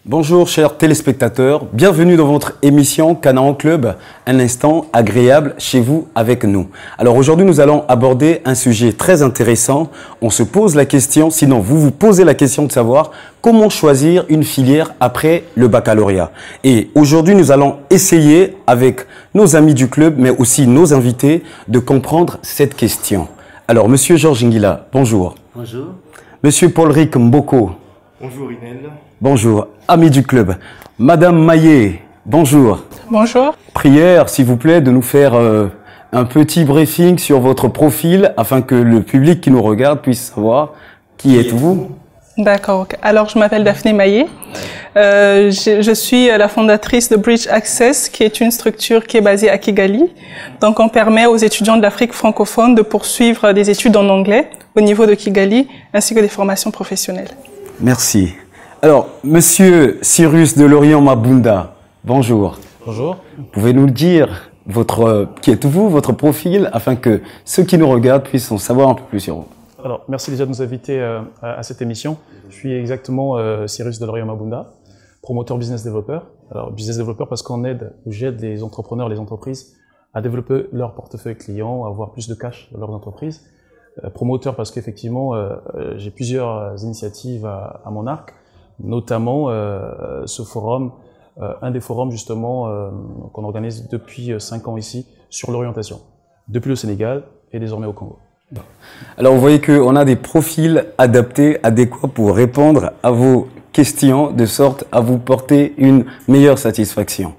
Bonjour chers téléspectateurs, bienvenue dans votre émission Canaan Club, un instant agréable chez vous avec nous. Alors aujourd'hui nous allons aborder un sujet très intéressant. On se pose la question, sinon vous vous posez la question de savoir comment choisir une filière après le baccalauréat. Et aujourd'hui nous allons essayer avec nos amis du club mais aussi nos invités de comprendre cette question. Alors monsieur Georges Nguila, bonjour. Bonjour. Monsieur Paul-Ric Mboko. Bonjour Inel. Bonjour, amis du club. Madame Maillet, bonjour. Bonjour. Prière, s'il vous plaît, de nous faire un petit briefing sur votre profil afin que le public qui nous regarde puisse savoir qui êtes-vous. D'accord. Alors, je m'appelle Daphné Maillet. Je suis la fondatrice de Bridge Access, qui est une structure qui est basée à Kigali. Donc, on permet aux étudiants de l'Afrique francophone de poursuivre des études en anglais au niveau de Kigali, ainsi que des formations professionnelles. Merci. Alors, monsieur Cyrus de Lorient Mabunda, bonjour. Bonjour. Pouvez nous dire qui êtes-vous, votre profil, afin que ceux qui nous regardent puissent en savoir un peu plus sur vous. Alors, merci déjà de nous inviter à cette émission. Je suis exactement Cyrus de Lorient Mabunda, promoteur business développeur. Alors, business développeur parce qu'on aide ou j'aide les entrepreneurs, les entreprises à développer leur portefeuille client, à avoir plus de cash dans leurs entreprises. Promoteur parce qu'effectivement, j'ai plusieurs initiatives à mon arc, notamment ce forum, un des forums justement qu'on organise depuis 5 ans ici sur l'orientation, depuis le Sénégal et désormais au Congo. Alors vous voyez qu'on a des profils adaptés, adéquats pour répondre à vos questions de sorte à vous porter une meilleure satisfaction.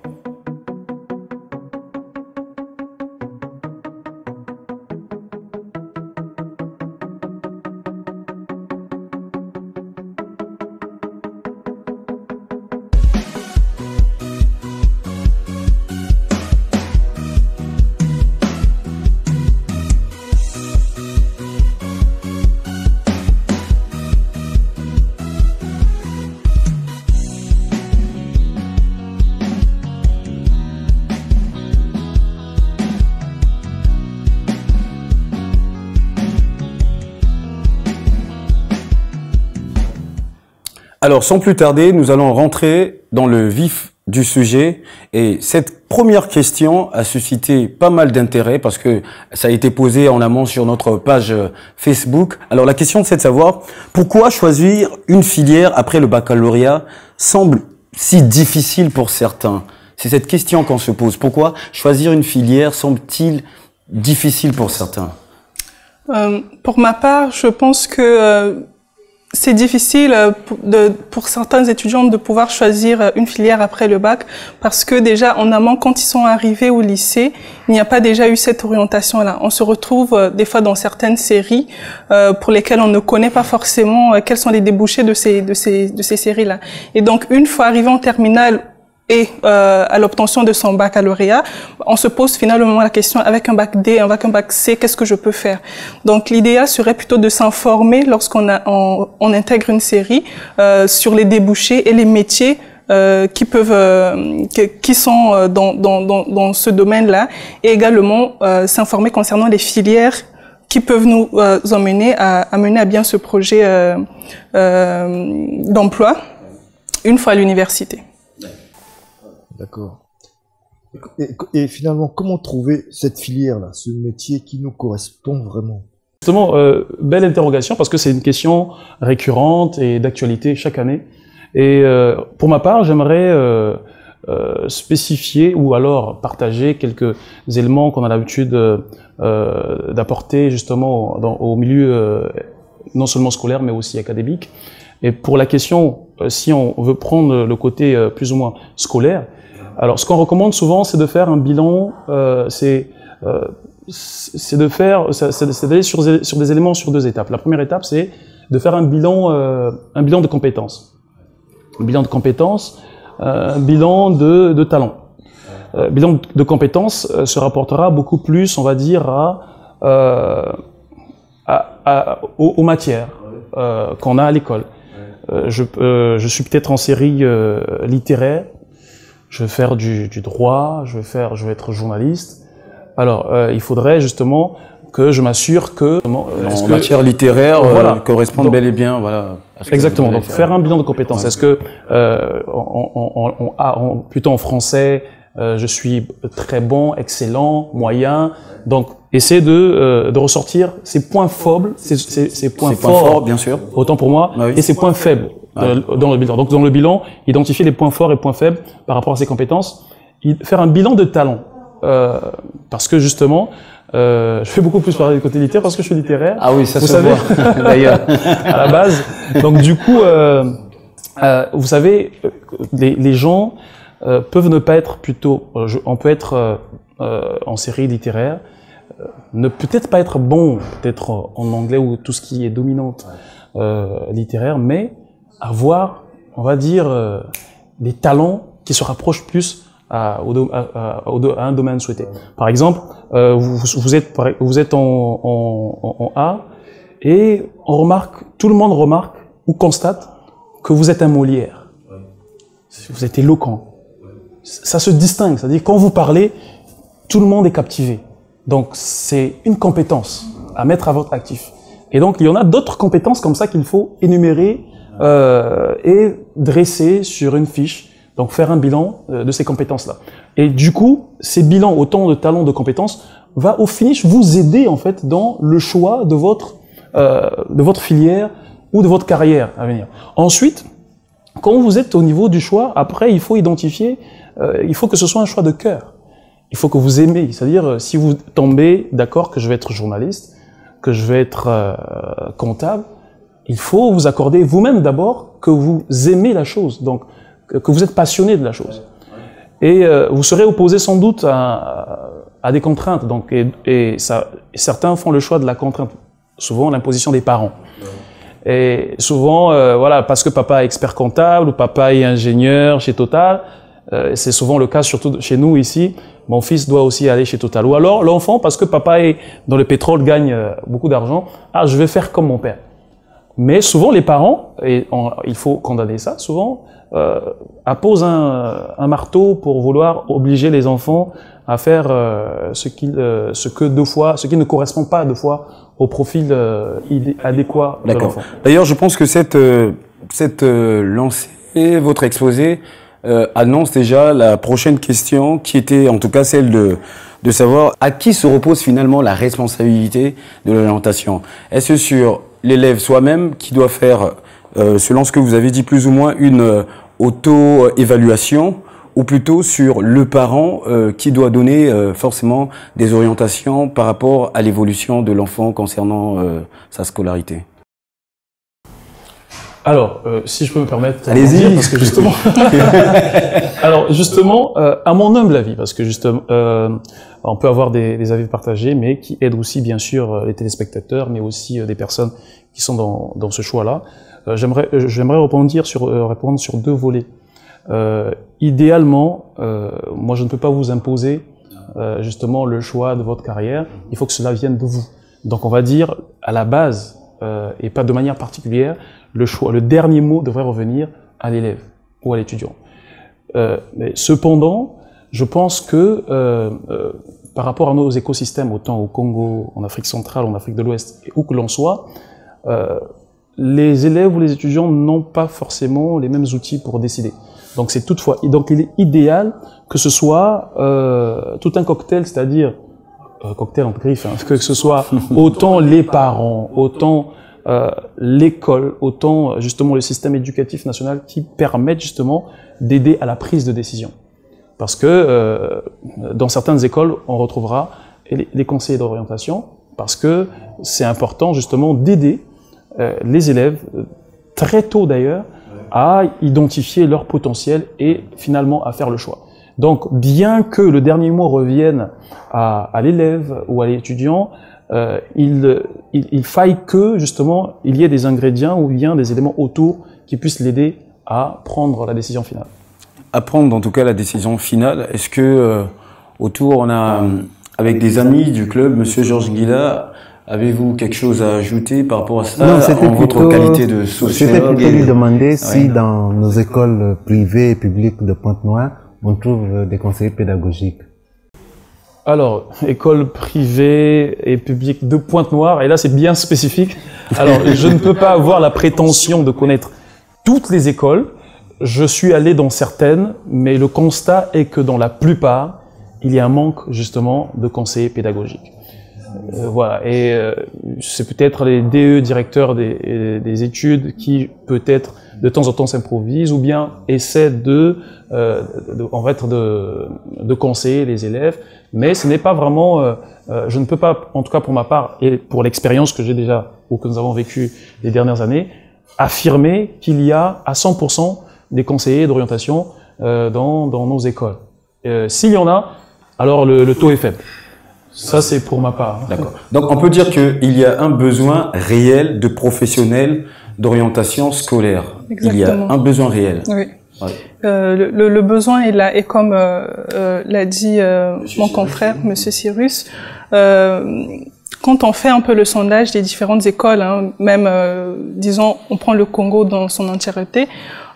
Alors, sans plus tarder, nous allons rentrer dans le vif du sujet. Et cette première question a suscité pas mal d'intérêt parce que ça a été posé en amont sur notre page Facebook. Alors, la question, c'est de savoir pourquoi choisir une filière après le baccalauréat semble si difficile pour certains. C'est cette question qu'on se pose. Pourquoi choisir une filière semble-t-il difficile pour certains? Pour ma part, je pense que c'est difficile pour certains étudiants de pouvoir choisir une filière après le bac parce que déjà en amont, quand ils sont arrivés au lycée, il n'y a pas déjà eu cette orientation-là. On se retrouve des fois dans certaines séries pour lesquelles on ne connaît pas forcément quels sont les débouchés de ces séries-là. Et donc une fois arrivé en terminale et à l'obtention de son baccalauréat, on se pose finalement la question avec un bac D, avec un bac C, qu'est-ce que je peux faire? Donc l'idéal serait plutôt de s'informer lorsqu'on on intègre une série sur les débouchés et les métiers qui sont dans ce domaine-là, et également s'informer concernant les filières qui peuvent nous emmener à mener à bien ce projet d'emploi une fois à l'université. D'accord. Et finalement, comment trouver cette filière-là, ce métier qui nous correspond vraiment? Justement, belle interrogation parce que c'est une question récurrente et d'actualité chaque année. Et pour ma part, j'aimerais spécifier ou alors partager quelques éléments qu'on a l'habitude d'apporter justement au milieu non seulement scolaire mais aussi académique. Et pour la question, si on veut prendre le côté plus ou moins scolaire, alors ce qu'on recommande souvent, c'est de faire un bilan, c'est d'aller sur des éléments sur 2 étapes. La première étape, c'est de faire un bilan de compétences. Un bilan de compétences, un bilan de talent. Bilan de compétences se rapportera beaucoup plus, on va dire, aux matières qu'on a à l'école. Je suis peut-être en série littéraire, je vais faire du droit, je vais être journaliste, Alors, il faudrait justement que je m'assure que... en matière littéraire, voilà. correspondent bel et bien, voilà. Exactement. Donc, faire un bilan de compétences. Ouais. Est-ce que, plutôt en français, je suis très bon, excellent, moyen. Donc, essayer de ressortir ces points faibles, ces points forts, bien sûr. Autant pour moi, oui. et ces points faibles dans le bilan. Donc, dans le bilan, identifier les points forts et points faibles par rapport à ces compétences. Faire un bilan de talent. Parce que justement, je fais beaucoup plus parler du côté littéraire parce que je suis littéraire. Ah oui, ça vous se savez, voit, d'ailleurs. à la base. Donc du coup, vous savez, les gens peuvent ne pas être plutôt... on peut être en série littéraire, ne peut-être pas être bon, peut-être en anglais ou tout ce qui est dominante littéraire, mais avoir, on va dire, des talents qui se rapprochent plus à un domaine souhaité. Par exemple, vous êtes en A et tout le monde remarque ou constate que vous êtes un Molière. Vous êtes éloquent. Ça se distingue, c'est-à-dire quand vous parlez, tout le monde est captivé. Donc c'est une compétence à mettre à votre actif. Et donc il y en a d'autres compétences comme ça qu'il faut énumérer et dresser sur une fiche. Donc faire un bilan de ces compétences-là. Et du coup, ces bilans, autant de talents, de compétences, va au finish vous aider en fait dans le choix de votre filière ou de votre carrière à venir. Ensuite, quand vous êtes au niveau du choix, après il faut identifier, il faut que ce soit un choix de cœur. Il faut que vous aimez, c'est-à-dire si vous tombez d'accord que je vais être journaliste, que je vais être comptable, il faut vous accorder vous-même d'abord que vous aimez la chose. Donc que vous êtes passionné de la chose. Et vous serez opposé sans doute à des contraintes. Donc, certains font le choix de la contrainte, souvent l'imposition des parents. Et souvent, voilà, parce que papa est expert comptable ou papa est ingénieur chez Total, c'est souvent le cas, surtout chez nous ici, mon fils doit aussi aller chez Total. Ou alors l'enfant, parce que papa est dans le pétrole, gagne beaucoup d'argent, je vais faire comme mon père. Mais souvent les parents, et il faut condamner ça, souvent apposent un marteau pour vouloir obliger les enfants à faire ce qui ne correspond pas deux fois au profil adéquat de l'enfant. D'ailleurs, je pense que cette lancée, votre exposé, annonce déjà la prochaine question qui était en tout cas celle de savoir à qui se repose finalement la responsabilité de l'orientation. Est-ce sur l'élève soi-même qui doit faire, selon ce que vous avez dit plus ou moins, une auto-évaluation, ou plutôt sur le parent qui doit donner forcément des orientations par rapport à l'évolution de l'enfant concernant sa scolarité? Alors, si je peux me permettre, allez-y, parce que justement, alors justement, à mon humble avis, parce que justement, on peut avoir des avis partagés, mais qui aident aussi bien sûr les téléspectateurs, mais aussi des personnes qui sont dans ce choix-là. J'aimerais répondre sur deux volets. Idéalement, moi je ne peux pas vous imposer justement le choix de votre carrière. Il faut que cela vienne de vous. Donc on va dire à la base et pas de manière particulière, le dernier mot devrait revenir à l'élève ou à l'étudiant. Mais cependant, je pense que par rapport à nos écosystèmes, autant au Congo, en Afrique centrale, en Afrique de l'Ouest, où que l'on soit, les élèves ou les étudiants n'ont pas forcément les mêmes outils pour décider. Donc donc il est idéal que ce soit tout un cocktail, c'est-à-dire cocktail en griffe, que ce soit autant les parents, autant l'école, autant justement le système éducatif national qui permettent justement d'aider à la prise de décision. Parce que dans certaines écoles, on retrouvera les conseillers d'orientation, parce que c'est important justement d'aider les élèves, très tôt d'ailleurs, à identifier leur potentiel et finalement à faire le choix. Donc, bien que le dernier mot revienne à l'élève ou à l'étudiant, il faille que justement il y ait des ingrédients ou bien des éléments autour qui puissent l'aider à prendre la décision finale. À prendre en tout cas la décision finale. Est-ce que autour on a avec des amis du club, Monsieur Georges Guilla, avez-vous quelque chose à ajouter par rapport à ça? Non, c'était plutôt, votre qualité de sociologue. C'était plutôt lui demander si dans nos écoles privées et publiques de Pointe-Noire, on trouve des conseillers pédagogiques. Alors, école privée et publique de Pointe-Noire, et là c'est bien spécifique. Alors, je ne peux pas avoir la prétention de connaître toutes les écoles. Je suis allé dans certaines, mais le constat est que dans la plupart, il y a un manque justement de conseillers pédagogiques. Voilà, et c'est peut-être les DE, directeurs des études, qui peut-être de temps en temps s'improvisent ou bien essaient de conseiller les élèves, mais ce n'est pas vraiment, je ne peux pas, en tout cas pour ma part et pour l'expérience que j'ai déjà ou que nous avons vécu les dernières années, affirmer qu'il y a à 100% des conseillers d'orientation dans nos écoles. S'il y en a, alors le taux est faible. Ça, c'est pour ma part. D'accord. Donc, on peut dire qu'il y a un besoin réel de professionnels d'orientation scolaire. Exactement. Il y a un besoin réel. Oui. Ouais. Le besoin est là, et comme l'a dit mon confrère, Monsieur Cyrus, quand on fait un peu le sondage des différentes écoles, hein, même, disons, on prend le Congo dans son entièreté,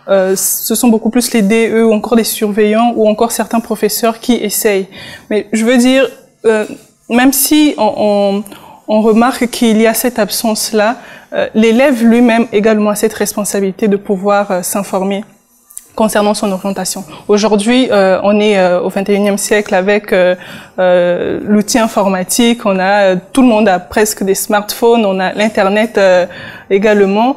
ce sont beaucoup plus les DE ou encore les surveillants ou encore certains professeurs qui essayent. Mais je veux dire, même si on remarque qu'il y a cette absence-là, l'élève lui-même également a cette responsabilité de pouvoir s'informer concernant son orientation. Aujourd'hui, on est au 21e siècle avec l'outil informatique, tout le monde a presque des smartphones, on a l'Internet également.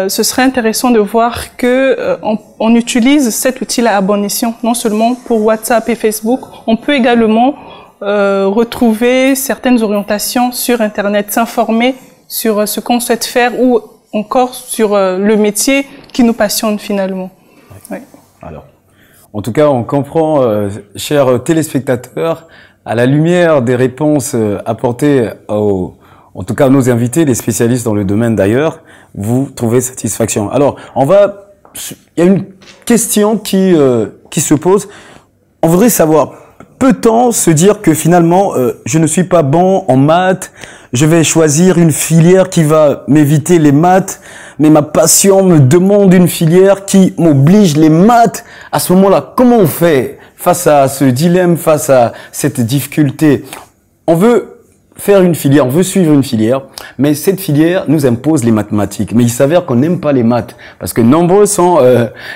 Ce serait intéressant de voir que on utilise cet outil-là à bon escient, non seulement pour WhatsApp et Facebook, on peut également retrouver certaines orientations sur Internet, s'informer sur ce qu'on souhaite faire ou encore sur le métier qui nous passionne finalement. Oui. Alors, en tout cas, on comprend, chers téléspectateurs, à la lumière des réponses apportées en tout cas à nos invités, les spécialistes dans le domaine d'ailleurs, vous trouvez satisfaction. Alors, il y a une question qui se pose. On voudrait savoir, peut-on se dire que finalement, je ne suis pas bon en maths, je vais choisir une filière qui va m'éviter les maths, mais ma passion me demande une filière qui m'oblige les maths. À ce moment-là, comment on fait face à ce dilemme, face à cette difficulté? On veut faire une filière, on veut suivre une filière, mais cette filière nous impose les mathématiques. Mais il s'avère qu'on n'aime pas les maths, parce que nombreux sont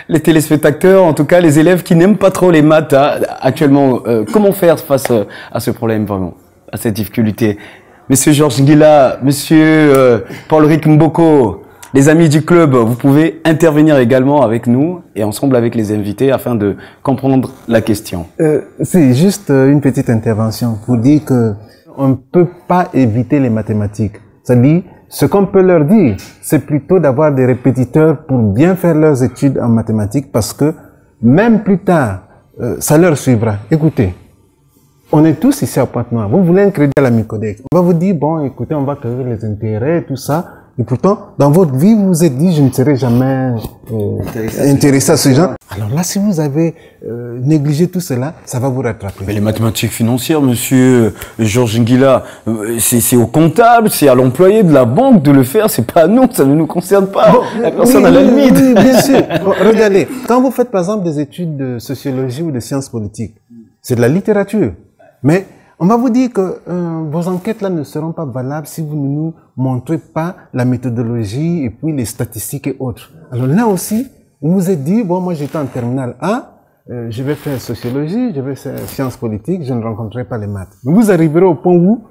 les téléspectateurs, en tout cas les élèves qui n'aiment pas trop les maths actuellement. Comment faire face à ce problème, vraiment, à cette difficulté? Monsieur Georges Nguila, Monsieur Paul-Rick Mboko, les amis du club, vous pouvez intervenir également avec nous et ensemble avec les invités afin de comprendre la question. C'est juste une petite intervention pour dire que on ne peut pas éviter les mathématiques. C'est-à-dire, ce qu'on peut leur dire, c'est plutôt d'avoir des répétiteurs pour bien faire leurs études en mathématiques, parce que même plus tard, ça leur suivra. Écoutez, on est tous ici à Pointe-Noire. Vous voulez un crédit à la Micodex. On va vous dire, bon, écoutez, on va créer les intérêts, tout ça. Et pourtant, dans votre vie, vous vous êtes dit, je ne serai jamais intéressé à ce genre. Alors là, si vous avez négligé tout cela, ça va vous rattraper. Mais les mathématiques financières, monsieur Georges Nguila, c'est au comptable, c'est à l'employé de la banque de le faire, c'est pas à nous, ça ne nous concerne pas. Bon, la personne à la limite. Oui, bien sûr. Bon, regardez, quand vous faites par exemple des études de sociologie ou de sciences politiques, c'est de la littérature. Mais on va vous dire que vos enquêtes là ne seront pas valables si vous ne nous montrez pas la méthodologie et puis les statistiques et autres. Alors là aussi, vous vous êtes dit, bon, moi j'étais en terminale A, je vais faire sociologie, je vais faire sciences politiques, je ne rencontrerai pas les maths. Vous arriverez au point où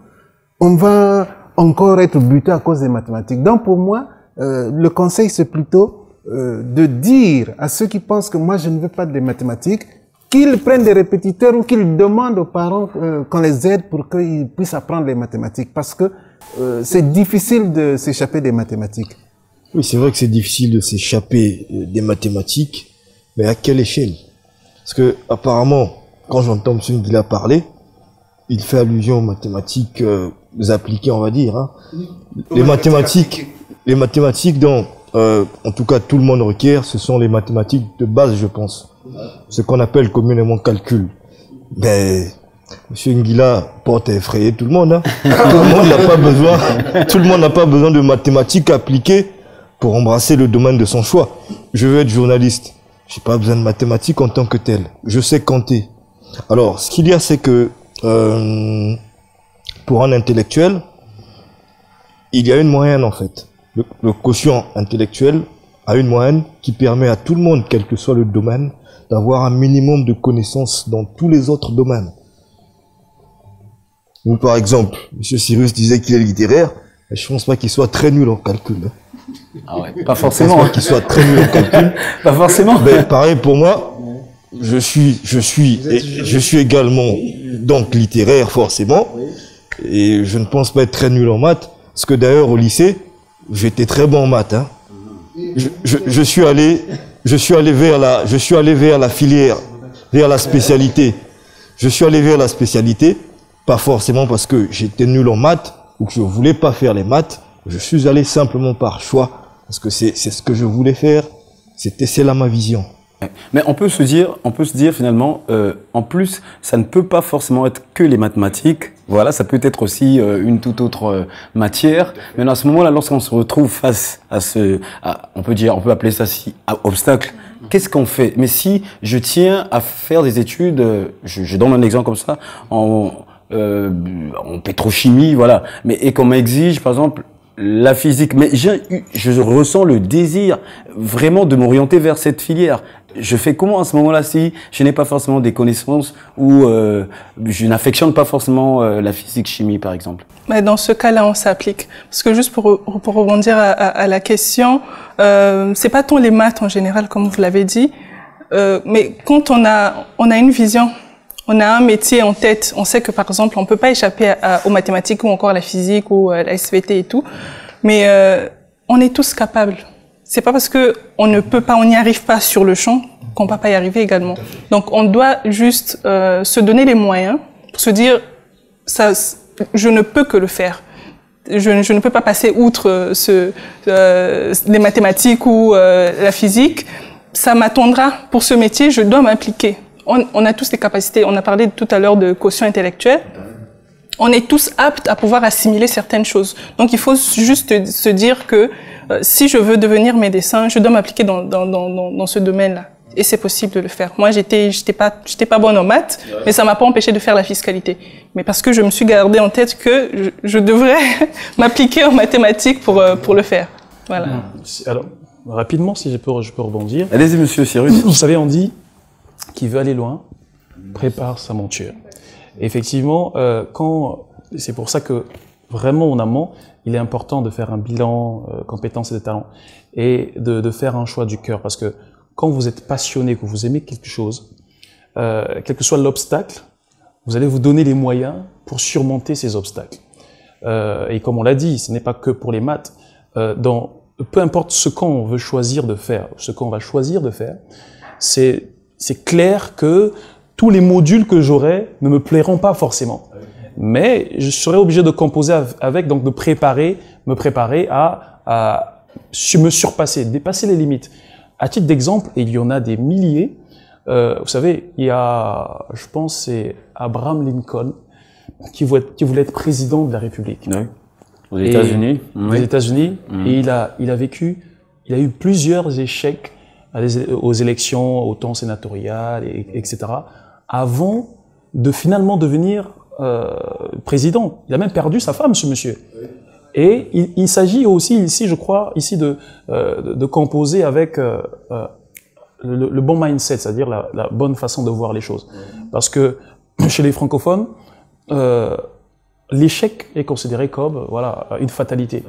on va encore être buté à cause des mathématiques. Donc pour moi, le conseil c'est plutôt de dire à ceux qui pensent que moi je ne veux pas des mathématiques, qu'ils prennent des répétiteurs ou qu'ils demandent aux parents qu'on les aide pour qu'ils puissent apprendre les mathématiques. Parce que c'est difficile de s'échapper des mathématiques. Oui, c'est vrai que c'est difficile de s'échapper des mathématiques, mais à quelle échelle? Parce que apparemment, quand j'entends M. Nguila parler, il fait allusion aux mathématiques appliquées, on va dire. Hein. Les mathématiques dont, en tout cas, tout le monde requiert, ce sont les mathématiques de base, je pense. Ce qu'on appelle communément calcul. Mais M. Nguila porte à effrayer tout le monde. Hein. Tout le monde n'a pas besoin de mathématiques appliquées pour embrasser le domaine de son choix. Je veux être journaliste. J'ai pas besoin de mathématiques en tant que tel. Je sais compter. Alors, ce qu'il y a, c'est que pour un intellectuel, il y a une moyenne en fait. Le quotient intellectuel a une moyenne qui permet à tout le monde, quel que soit le domaine, d'avoir un minimum de connaissances dans tous les autres domaines. Ou par exemple, M. Cyrus disait qu'il est littéraire, mais je pense pas qu'il soit très nul en calcul. Ah ouais, pas forcément. Je pense pas qu'il soit très nul en calcul. Pas forcément. Mais pareil pour moi, je suis également donc littéraire forcément, et je ne pense pas être très nul en maths, parce que d'ailleurs au lycée, j'étais très bon en maths. Hein. Je suis allé vers la filière, vers la spécialité. Je suis allé vers la spécialité, pas forcément parce que j'étais nul en maths ou que je voulais pas faire les maths. Je suis allé simplement par choix, parce que c'est ce que je voulais faire. C'est là ma vision. Mais on peut se dire finalement, en plus, ça ne peut pas forcément être que les mathématiques. Voilà, ça peut être aussi une toute autre matière. Mais à ce moment-là, lorsqu'on se retrouve face à on peut appeler ça obstacle. Qu'est-ce qu'on fait? Mais si je tiens à faire des études, je donne un exemple comme ça, en pétrochimie, voilà. Et qu'on m'exige, par exemple, la physique, mais je ressens le désir vraiment de m'orienter vers cette filière. Je fais comment à ce moment-là si je n'ai pas forcément des connaissances ou je n'affectionne pas forcément la physique-chimie par exemple? Mais dans ce cas-là, on s'applique. Parce que juste pour rebondir à la question, c'est pas tant les maths en général comme vous l'avez dit, mais quand on a une vision, on a un métier en tête, on sait que par exemple on peut pas échapper aux mathématiques ou encore à la physique ou à la SVT et tout, mais on est tous capables. C'est pas parce que on n'y arrive pas sur le champ qu'on peut pas y arriver également. Donc on doit juste se donner les moyens pour se dire ça, je ne peux que le faire. Je ne peux pas passer outre les mathématiques ou la physique. Ça m'attendra pour ce métier, je dois m'impliquer. On a tous les capacités. On a parlé tout à l'heure de quotient intellectuel. On est tous aptes à pouvoir assimiler certaines choses. Donc, il faut juste se dire que si je veux devenir médecin, je dois m'appliquer dans ce domaine-là. Et c'est possible de le faire. Moi, j'étais pas bonne en maths, mais ça m'a pas empêché de faire la fiscalité. Mais parce que je me suis gardé en tête que je devrais m'appliquer en mathématiques pour le faire. Voilà. Alors, rapidement, si je peux rebondir. Allez-y, monsieur Cyrus. Vous savez, on dit qui veut aller loin prépare sa monture. Et effectivement, c'est pour ça que vraiment en amont, il est important de faire un bilan compétences et de talents et de faire un choix du cœur, parce que quand vous êtes passionné, que vous aimez quelque chose, quel que soit l'obstacle, vous allez vous donner les moyens pour surmonter ces obstacles. Et comme on l'a dit, ce n'est pas que pour les maths. Peu importe ce qu'on veut choisir de faire, ce qu'on va choisir de faire, c'est clair que tous les modules que j'aurai ne me plairont pas forcément. Mais je serai obligé de composer avec, donc de me préparer à me surpasser, dépasser les limites. À titre d'exemple, et il y en a des milliers, vous savez, il y a, je pense, c'est Abraham Lincoln qui voulait être président de la République. Oui. Aux États-Unis. Aux États-Unis. Et il a eu plusieurs échecs aux élections, au temps sénatorial, etc., avant de finalement devenir président. Il a même perdu sa femme, ce monsieur. Et il s'agit aussi ici, je crois, de composer avec le bon mindset, c'est-à-dire la bonne façon de voir les choses. Parce que chez les francophones, l'échec est considéré comme une fatalité.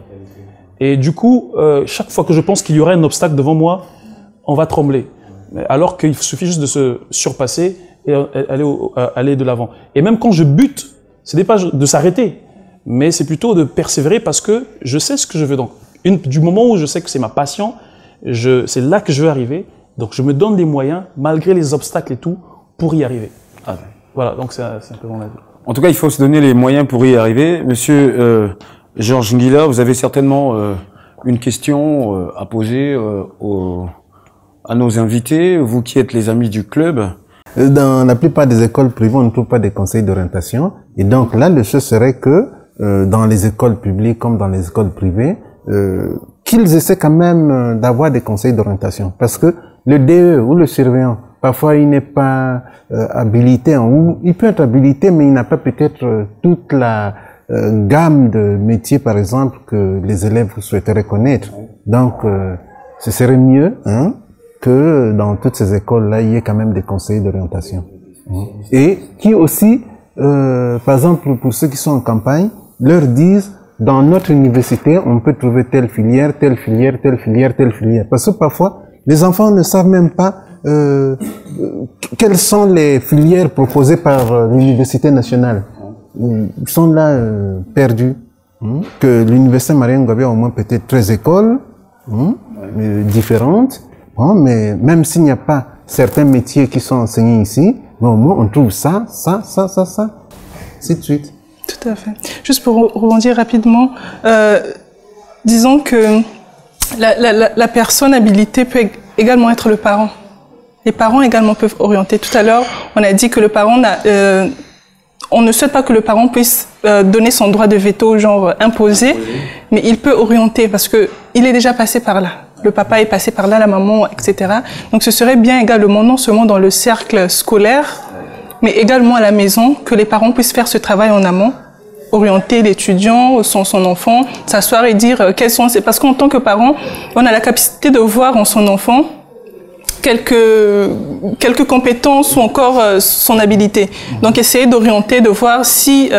Et du coup, chaque fois que je pense qu'il y aurait un obstacle devant moi, on va trembler. Alors qu'il suffit juste de se surpasser et aller de l'avant. Et même quand je bute, ce n'est pas de s'arrêter, mais c'est plutôt de persévérer parce que je sais ce que je veux. Donc, du moment où je sais que c'est ma passion, c'est là que je veux arriver. Donc, je me donne les moyens, malgré les obstacles et tout, pour y arriver. Voilà, donc c'est un peu mon avis. En tout cas, il faut se donner les moyens pour y arriver. Monsieur Georges Nguila, vous avez certainement une question à poser à nos invités, vous qui êtes les amis du club. Dans la plupart des écoles privées, on ne trouve pas des conseils d'orientation. Et donc là, le chose serait que dans les écoles publiques comme dans les écoles privées, qu'ils essaient quand même d'avoir des conseils d'orientation. Parce que le DE ou le surveillant parfois il n'est pas habilité, ou il peut être habilité, mais il n'a pas peut-être toute la gamme de métiers, par exemple, que les élèves souhaiteraient connaître. Donc, ce serait mieux que dans toutes ces écoles-là, il y ait quand même des conseillers d'orientation. Et qui aussi, par exemple, pour ceux qui sont en campagne, leur disent, dans notre université, on peut trouver telle filière, telle filière, telle filière, telle filière. Parce que parfois, les enfants ne savent même pas quelles sont les filières proposées par l'université nationale. Ils sont là perdus. Que l'université Marien Ngouabi a au moins peut-être 13 écoles différentes. Bon, mais même s'il n'y a pas certains métiers qui sont enseignés ici, mais au moins on trouve ça, c'est de suite. Tout à fait. Juste pour rebondir rapidement, disons que la personne habilitée peut également être le parent. Les parents également peuvent orienter. Tout à l'heure, on a dit que le parent on ne souhaite pas que le parent puisse donner son droit de veto, genre imposé, mais il peut orienter parce que il est déjà passé par là. Le papa est passé par là, la maman, etc. Donc ce serait bien également, non seulement dans le cercle scolaire, mais également à la maison, que les parents puissent faire ce travail en amont, orienter l'étudiant, son enfant, s'asseoir et dire quels sont... Parce qu'en tant que parent, on a la capacité de voir en son enfant quelques compétences ou encore son habilité. Donc essayer d'orienter, de voir si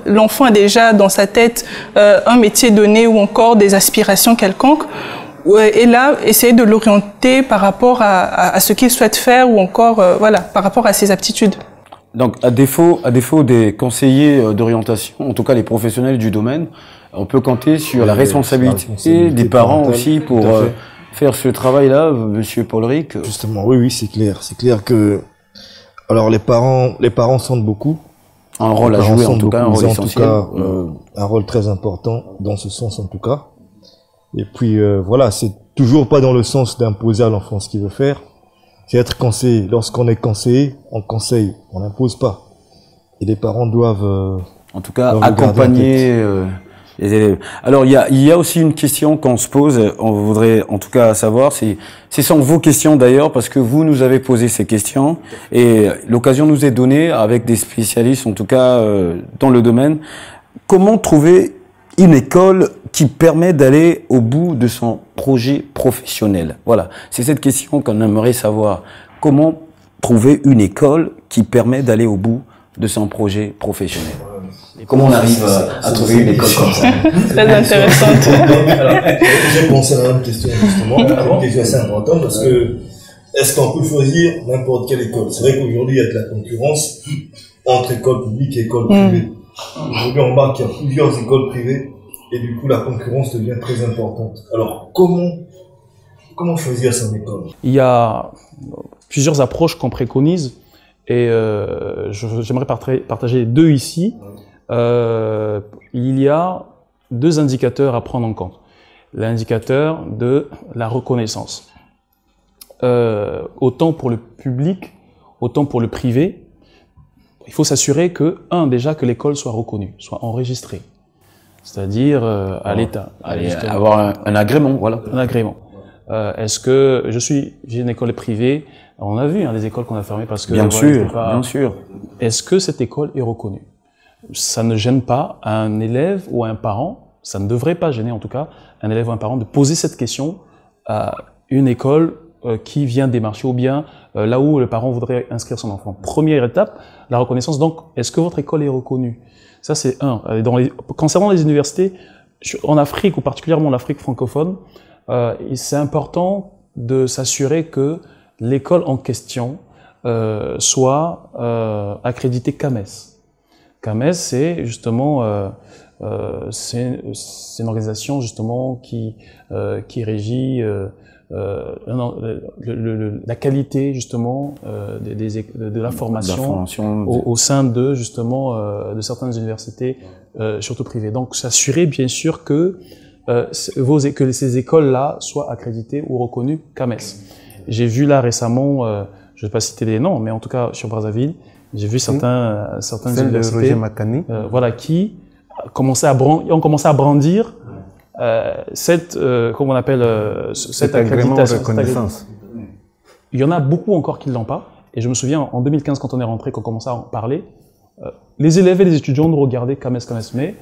l'enfant a déjà dans sa tête un métier donné ou encore des aspirations quelconques. Et là, essayer de l'orienter par rapport à ce qu'il souhaite faire ou encore voilà, par rapport à ses aptitudes. Donc, à défaut des conseillers d'orientation, en tout cas les professionnels du domaine, on peut compter sur la responsabilité des parents aussi pour faire ce travail-là, Monsieur Paul-Ric. Justement, oui, c'est clair. C'est clair que, alors les parents sentent beaucoup. Un rôle à jouer, en tout cas, un rôle essentiel. En tout cas, un rôle très important dans ce sens, en tout cas. Et puis, voilà, c'est toujours pas dans le sens d'imposer à l'enfant ce qu'il veut faire. C'est être conseillé. Lorsqu'on est conseillé, on conseille, on n'impose pas. Et les parents doivent, en tout cas, accompagner les élèves. Alors, il y a aussi une question qu'on se pose. On voudrait, en tout cas, savoir. Ce sont vos questions d'ailleurs, parce que vous nous avez posé ces questions et l'occasion nous est donnée avec des spécialistes, en tout cas dans le domaine. Comment trouver une école qui permet d'aller au bout de son projet professionnel? Voilà, c'est cette question qu'on aimerait savoir. Comment trouver une école qui permet d'aller au bout de son projet professionnel? Et comment on arrive à trouver une école comme ça? Très intéressante. J'ai pensé à la même question justement, une question assez importante parce que est-ce qu'on peut choisir n'importe quelle école? C'est vrai qu'aujourd'hui il y a de la concurrence entre écoles publiques et écoles privées. Aujourd'hui on remarque qu'il y a plusieurs écoles privées et du coup la concurrence devient très importante. Alors comment choisir son école? Il y a plusieurs approches qu'on préconise et j'aimerais partager deux ici. Il y a deux indicateurs à prendre en compte. L'indicateur de la reconnaissance. Autant pour le public, autant pour le privé, il faut s'assurer que, déjà que l'école soit reconnue, soit enregistrée. C'est-à-dire à l'État. Avoir un agrément, voilà. Un agrément. Est-ce que j'ai une école privée? On a vu des écoles qu'on a fermées parce que... Bien sûr. Est-ce que cette école est reconnue? Ça ne gêne pas un élève ou un parent, ça ne devrait pas gêner en tout cas, un élève ou un parent de poser cette question à une école qui vient démarcher ou bien là où le parent voudrait inscrire son enfant. Première étape, la reconnaissance. Donc, est-ce que votre école est reconnue? Ça, c'est un. Concernant les universités, en Afrique, ou particulièrement l'Afrique francophone, c'est important de s'assurer que l'école en question soit accréditée CAMES. CAMES, c'est justement c'est une organisation justement qui régit la qualité justement de la formation au sein de justement de certaines universités, surtout privées. Donc, s'assurer bien sûr que ces écoles-là soient accréditées ou reconnues CAMES. J'ai vu là récemment, je ne vais pas citer les noms, mais en tout cas sur Brazzaville, j'ai vu certaines universités, voilà, qui ont commencé à brandir cette, comment on appelle, cette accréditation, reconnaissance. il y en a beaucoup encore qui ne l'ont pas. Et je me souviens, en 2015, quand on est rentré, qu'on commençait à en parler, les élèves et les étudiants nous regardaient Kames, mais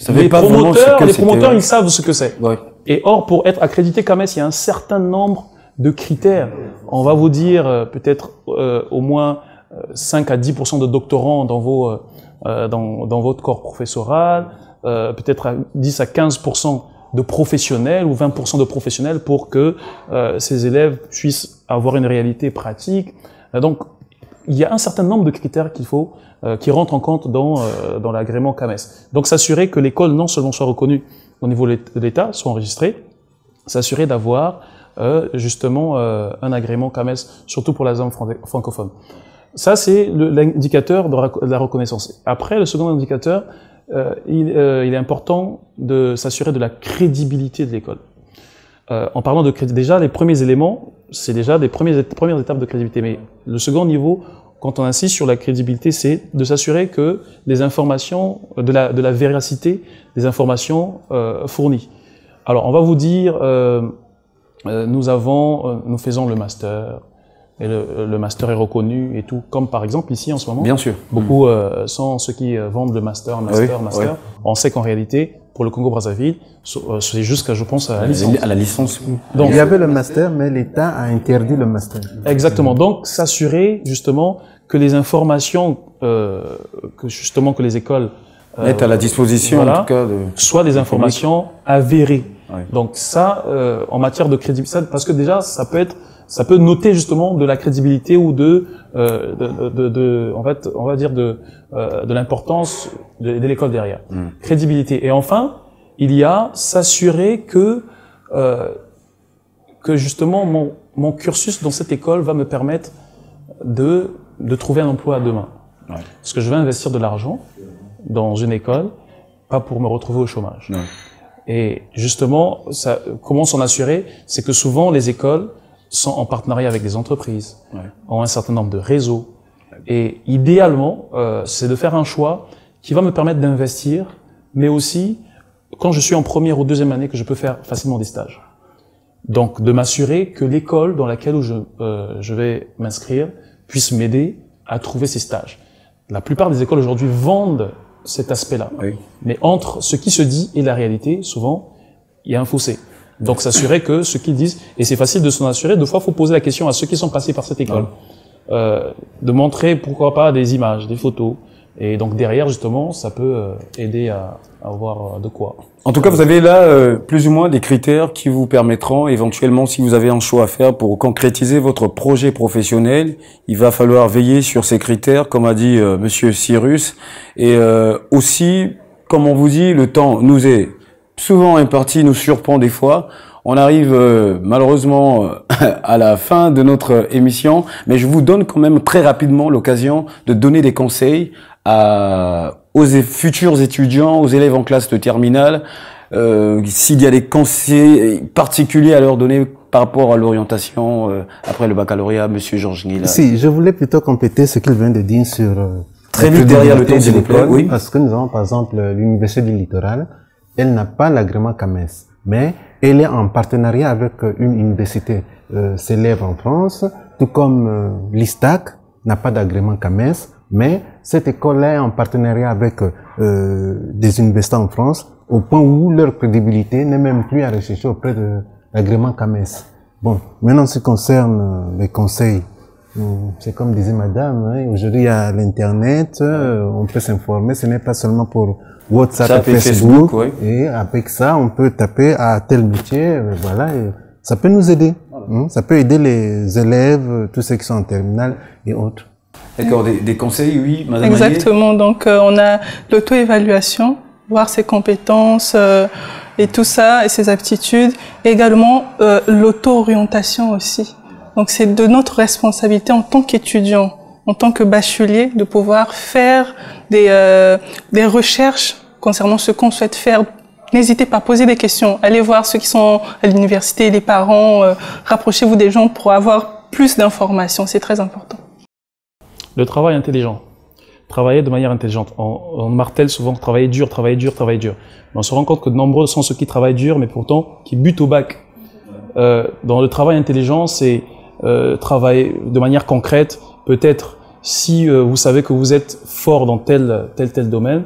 les promoteurs, ils savent ce que c'est. Ouais. Et or, pour être accrédité Kames, il y a un certain nombre de critères. On va vous dire peut-être au moins 5 à 10% de doctorants dans votre corps professoral, peut-être 10 à 15% de professionnels ou 20% de professionnels pour que ces élèves puissent avoir une réalité pratique. Donc, il y a un certain nombre de critères qu'il faut qui rentrent en compte dans l'agrément CAMES. Donc, s'assurer que l'école non seulement soit reconnue au niveau de l'État, soit enregistrée, s'assurer d'avoir justement un agrément CAMES, surtout pour la zone francophone. Ça, c'est l'indicateur de la reconnaissance. Après, le second indicateur, il est important de s'assurer de la crédibilité de l'école. En parlant de crédibilité, déjà, les premiers éléments, c'est déjà des premières étapes de crédibilité. Mais le second niveau, quand on insiste sur la crédibilité, c'est de s'assurer que les informations, de la véracité des informations fournies. Alors, on va vous dire, nous faisons le master, et le master est reconnu et tout, comme par exemple ici en ce moment. Bien sûr. Beaucoup sont ceux qui vendent le master. Oui. On sait qu'en réalité, pour le Congo-Brazzaville, c'est jusqu'à, je pense, à la licence. À la licence. Donc, il y avait le master, mais l'État a interdit le master. Exactement. Donc, s'assurer justement que les informations que les écoles mettent à la disposition, voilà, en tout cas, soient des informations avérées. Ouais. Donc ça, en matière de crédibilité, parce que déjà, ça peut noter justement de la crédibilité ou en fait, on va dire de l'importance de l'école derrière. Crédibilité. Et enfin, il y a s'assurer que justement mon cursus dans cette école va me permettre de trouver un emploi demain. Ouais. Parce que je vais investir de l'argent dans une école, pas pour me retrouver au chômage. Ouais. Et justement, comment s'en assurer? C'est que souvent les écoles sont en partenariat avec des entreprises, ont un certain nombre de réseaux. Et idéalement, c'est de faire un choix qui va me permettre d'investir, mais aussi, quand je suis en première ou deuxième année, que je peux faire facilement des stages. Donc, de m'assurer que l'école dans laquelle je vais m'inscrire puisse m'aider à trouver ces stages. La plupart des écoles aujourd'hui vendent cet aspect-là. Oui. Mais entre ce qui se dit et la réalité, souvent, il y a un fossé. Donc, s'assurer que ce qu'ils disent, et c'est facile de s'en assurer, deux fois, il faut poser la question à ceux qui sont passés par cette école. De montrer, pourquoi pas, des images, des photos. Et donc, derrière, justement, ça peut aider à avoir de quoi. En tout cas, vous avez là plus ou moins des critères qui vous permettront, éventuellement, si vous avez un choix à faire pour concrétiser votre projet professionnel, il va falloir veiller sur ces critères, comme a dit Monsieur Cyrus. Et aussi, comme on vous dit, le temps nous est souvent imparti, nous surprend des fois. On arrive malheureusement à la fin de notre émission, mais je vous donne quand même très rapidement l'occasion de donner des conseils aux futurs étudiants, aux élèves en classe de terminale, s'il y a des conseils particuliers à leur donner par rapport à l'orientation après le baccalauréat, Monsieur Georges Nguila. Si, je voulais plutôt compléter ce qu'il vient de dire sur très vite derrière le temps, s'il vous plaît. Oui. Parce que nous avons par exemple l'Université du Littoral, elle n'a pas l'agrément CAMES, mais elle est en partenariat avec une université célèbre en France, tout comme l'ISTAC n'a pas d'agrément CAMES, mais cette école est en partenariat avec des universités en France, au point où leur crédibilité n'est même plus à rechercher auprès de l'agrément CAMES. Bon, maintenant, ce qui concerne les conseils, c'est comme disait madame, hein, aujourd'hui il y a l'internet, on peut s'informer, ce n'est pas seulement pour WhatsApp et Facebook, oui. Et avec ça, on peut taper à tel métier, voilà, et ça peut nous aider. Ça peut aider les élèves, tous ceux qui sont en terminale et autres. D'accord, des conseils, oui, madame. Exactement, donc on a l'auto-évaluation, voir ses compétences et tout ça, et ses aptitudes, et également l'auto-orientation aussi. Donc c'est de notre responsabilité en tant qu'étudiant, en tant que bachelier, de pouvoir faire des recherches concernant ce qu'on souhaite faire. N'hésitez pas à poser des questions, allez voir ceux qui sont à l'université, les parents, rapprochez-vous des gens pour avoir plus d'informations, c'est très important. Le travail intelligent, travailler de manière intelligente. On martèle souvent travailler dur, travailler dur, travailler dur. Mais on se rend compte que de nombreux sont ceux qui travaillent dur, mais pourtant qui butent au bac. Dans le travail intelligent, c'est travailler de manière concrète, peut-être si vous savez que vous êtes fort dans tel domaine,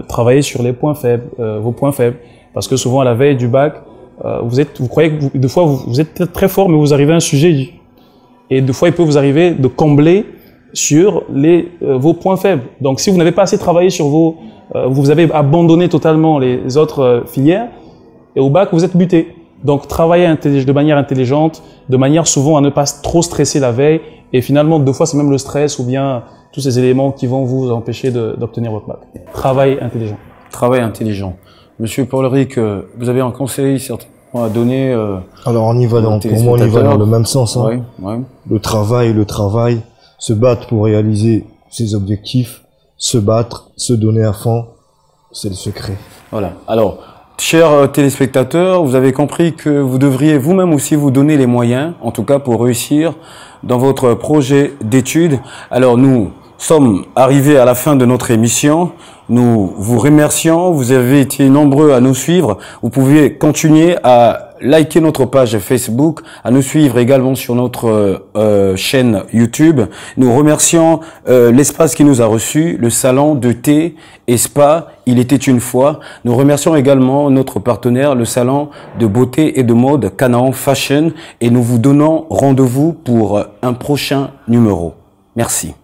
travailler sur les points faibles, vos points faibles. Parce que souvent à la veille du bac, vous croyez que des fois vous êtes très fort, mais vous arrivez à un sujet et des fois il peut vous arriver de combler sur vos points faibles. Donc si vous n'avez pas assez travaillé sur vous avez abandonné totalement les autres filières et au bac vous êtes buté. Donc travailler de manière intelligente, de manière souvent à ne pas trop stresser la veille et finalement deux fois c'est même le stress ou bien tous ces éléments qui vont vous empêcher d'obtenir votre bac. Travail intelligent. Travail intelligent. Monsieur Paul-Eric, vous avez un conseil certainement à donner Alors on y va pour moi on y va dans le même sens. Hein. Oui, oui. Le travail, se battre pour réaliser ses objectifs, se battre, se donner à fond, c'est le secret. Voilà. Alors, chers téléspectateurs, vous avez compris que vous devriez vous-même aussi vous donner les moyens, en tout cas pour réussir dans votre projet d'études. Alors nous sommes arrivés à la fin de notre émission. Nous vous remercions. Vous avez été nombreux à nous suivre. Vous pouvez continuer à liker notre page Facebook, à nous suivre également sur notre chaîne YouTube. Nous remercions l'espace qui nous a reçus, le salon de thé et spa, il était une fois. Nous remercions également notre partenaire, le salon de beauté et de mode Canaan Fashion, et nous vous donnons rendez-vous pour un prochain numéro. Merci.